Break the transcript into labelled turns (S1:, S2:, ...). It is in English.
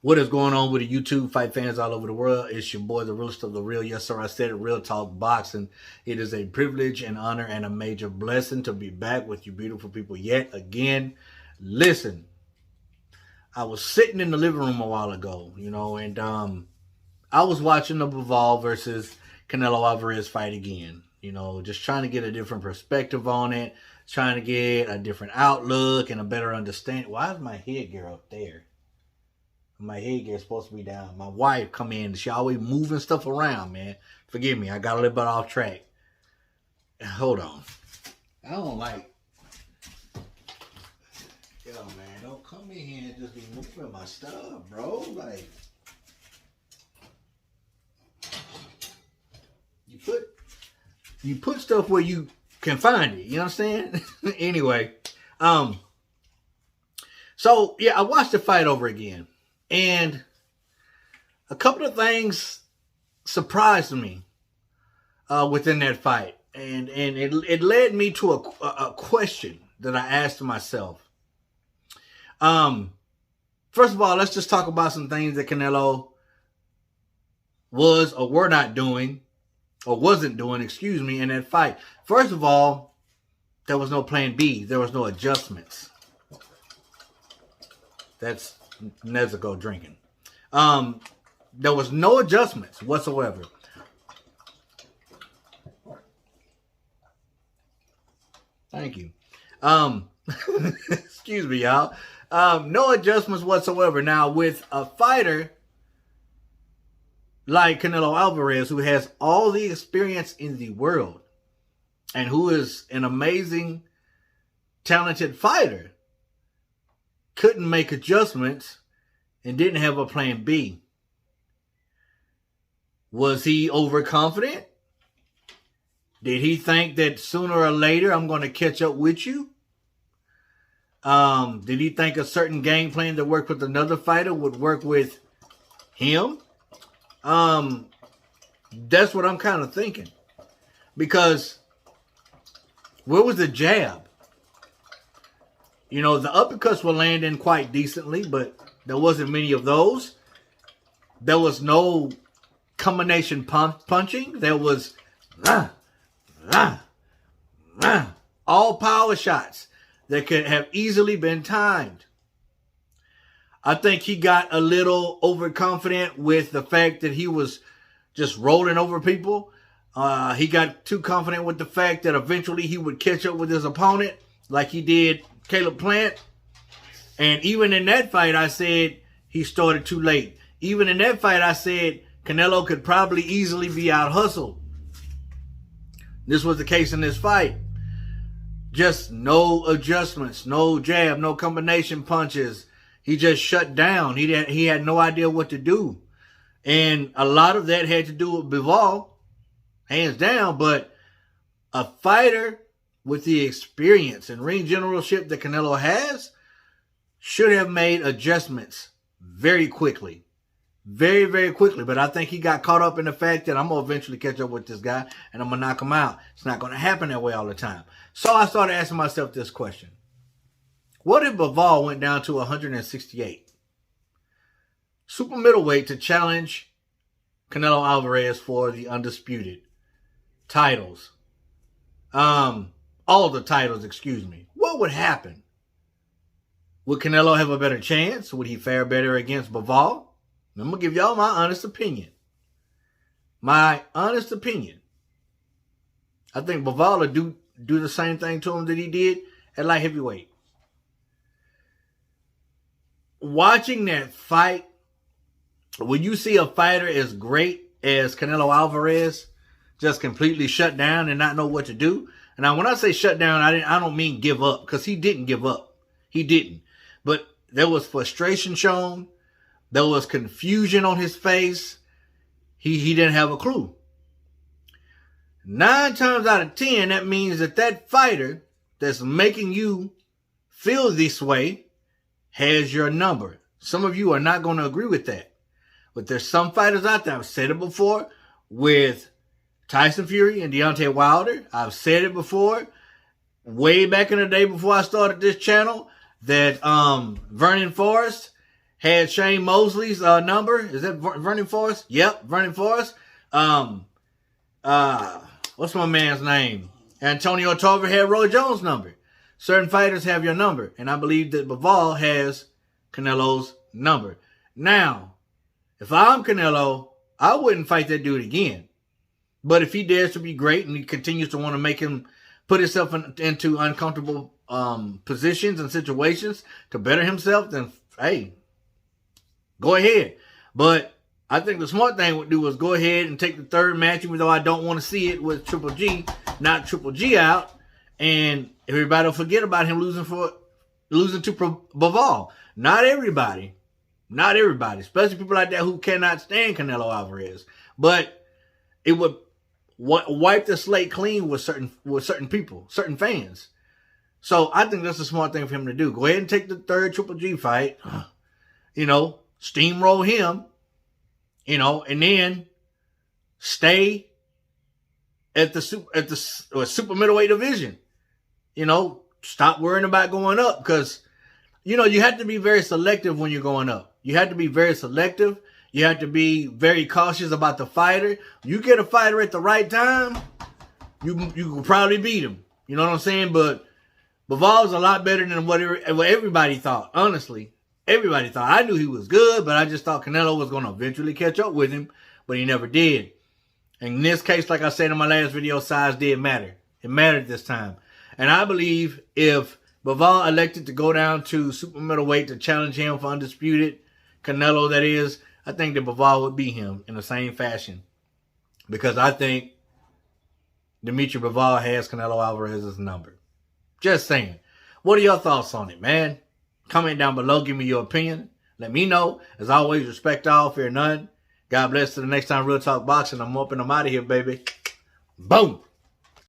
S1: What is going on with the YouTube fight fans all over the world? It's your boy, the realest of the real. Yes, sir, I said it, Real Talk Boxing. It is a privilege and honor and a major blessing to be back with you beautiful people yet again. Listen, I was sitting in the living room a while ago, and I was watching the Bivol versus Canelo Alvarez fight again. Just trying to get a different perspective on it, trying to get a different outlook and a better understanding. Why is my headgear up there? My headgear is supposed to be down. My wife come in. She always moving stuff around, man. Forgive me. I got a little bit off track. Hold on. I don't like... Yo, man, don't come in here and just be moving my stuff, bro. Like... You put stuff where you can find it. You understand? Anyway. So, yeah, I watched the fight over again. And a couple of things surprised me within that fight. And it led me to a question that I asked myself. First of all, let's just talk about some things that Canelo was or were not doing, or wasn't doing, excuse me, in that fight. First of all, there was no plan B. There was no adjustments. That's Nezuko drinking. There was no adjustments whatsoever. Thank you. Excuse me, y'all. No adjustments whatsoever. Now, with a fighter like Canelo Alvarez, who has all the experience in the world and who is an amazing, talented fighter, couldn't make adjustments and didn't have a plan B. Was he overconfident? Did he think that sooner or later I'm going to catch up with you? Did he think a certain game plan that worked with another fighter would work with him? That's what I'm kind of thinking. Because where was the jab? The uppercuts were landing quite decently, but there wasn't many of those. There was no combination punching. There was all power shots that could have easily been timed. I think he got a little overconfident with the fact that he was just rolling over people. He got too confident with the fact that eventually he would catch up with his opponent like he did Caleb Plant. And even in that fight, I said he started too late. Even in that fight, I said Canelo could probably easily be out-hustled. This was the case in this fight. Just no adjustments, no jab, no combination punches. He just shut down. He had no idea what to do. And a lot of that had to do with Bivol, hands down. But a fighter with the experience and ring generalship that Canelo has should have made adjustments very quickly. Very, very quickly. But I think he got caught up in the fact that I'm going to eventually catch up with this guy and I'm going to knock him out. It's not going to happen that way all the time. So I started asking myself this question. What if Bivol went down to 168? Super middleweight to challenge Canelo Alvarez for the Undisputed titles. All the titles, excuse me. What would happen? Would Canelo have a better chance? Would he fare better against Bivol? I'm going to give y'all my honest opinion. My honest opinion. I think Bivol would do the same thing to him that he did at light heavyweight. Watching that fight, when you see a fighter as great as Canelo Alvarez just completely shut down and not know what to do. And now when I say shut down, I don't mean give up, because he didn't give up. He didn't. But there was frustration shown. There was confusion on his face. He didn't have a clue. 9 times out of 10, that means that fighter that's making you feel this way has your number. Some of you are not going to agree with that. But there's some fighters out there, I've said it before, with Tyson Fury and Deontay Wilder. I've said it before, way back in the day before I started this channel, that Vernon Forrest had Shane Mosley's number. Is that Vernon Forrest? Yep, Vernon Forrest. What's my man's name? Antonio Tarver had Roy Jones' number. Certain fighters have your number, and I believe that Bivol has Canelo's number. Now, if I'm Canelo, I wouldn't fight that dude again. But if he dares to be great and he continues to want to make him put himself into uncomfortable positions and situations to better himself, then, hey, go ahead. But I think the smart thing would do was go ahead and take the third match, even though I don't want to see it with Triple G, knock Triple G out, and everybody will forget about him losing to Bivol. Not everybody, especially people like that who cannot stand Canelo Alvarez. But it would wipe the slate clean with certain people, certain fans. So I think that's a smart thing for him to do. Go ahead and take the third Triple G fight, steamroll him, and then stay at the super middleweight division. Stop worrying about going up, because you have to be very selective when you're going up. You have to be very selective. You have to be very cautious about the fighter. You get a fighter at the right time, you can probably beat him. You know what I'm saying? But Bivol's a lot better than what everybody thought. Honestly, everybody thought. I knew he was good, but I just thought Canelo was going to eventually catch up with him, but he never did. In this case, like I said in my last video, size did matter. It mattered this time. And I believe if Bivol elected to go down to super middleweight to challenge him for Undisputed, Canelo that is, I think that Bivol would beat him in the same fashion. Because I think Dimitri Bivol has Canelo Alvarez's number. Just saying. What are your thoughts on it, man? Comment down below. Give me your opinion. Let me know. As always, respect all, fear none. God bless. Till the next time, Real Talk Boxing. I'm up and I'm out of here, baby. Boom.